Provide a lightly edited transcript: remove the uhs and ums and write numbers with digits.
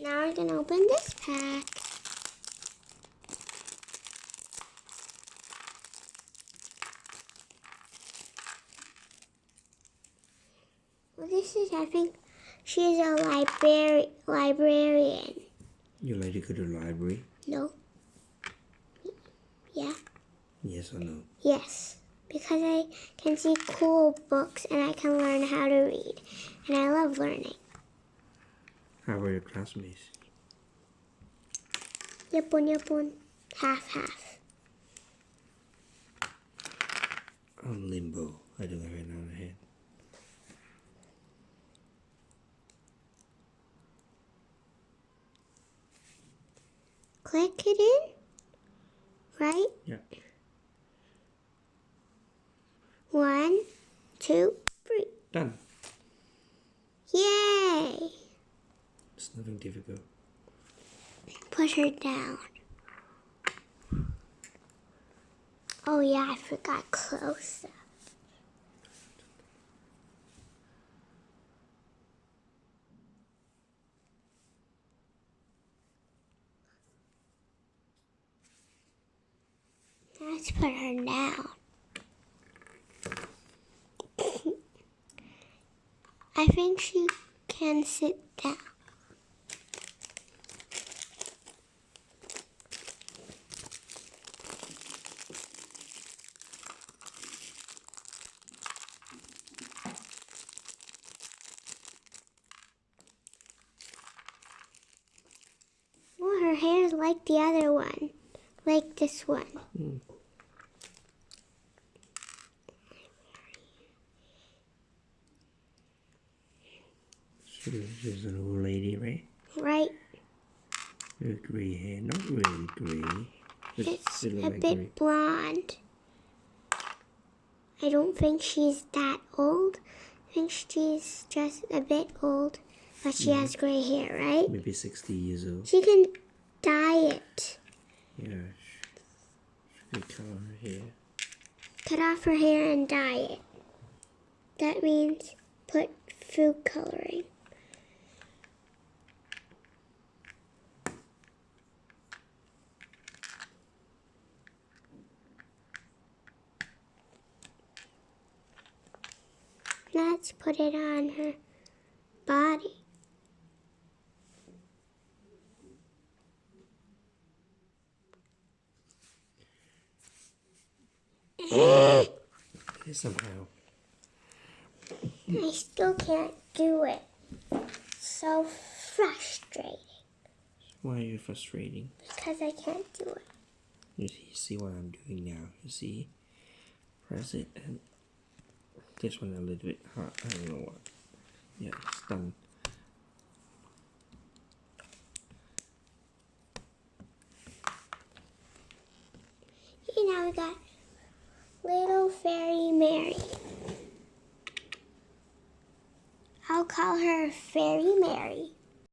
Now we're going to open this pack. Well, this is, I think, she's a librarian. You like to go to the library? No. Yeah. Yes or no? Yes. Because I can see cool books and I can learn how to read. And I love learning. How about your classmates? Yapon. Half. On limbo. I do that right now in the head. Click it in. Right? Yeah. 1, 2, 3. Done. Yay! It's nothing difficult. Push her down. Oh yeah, I forgot close up. Let's put her down. I think she can sit down. Well, her hair is like the other one, like this one. She's an old lady, right? Right. With gray hair. Not really gray. It's It a look like bit gray. blonde. I don't think she's that old. I think she's just a bit old, but she has gray hair, right? Maybe 60 years old. She can dye it. Yeah. She could color her hair. Cut off her hair and dye it. That means put food coloring. Let's put it on her body. Somehow. I still can't do it. So frustrating. Why are you frustrating? Because I can't do it. You see what I'm doing now. You see? Press it and this one a little bit hard. I don't know what. Yeah, it's done. Okay, now we got little fairy Mary. I'll call her Fairy Mary.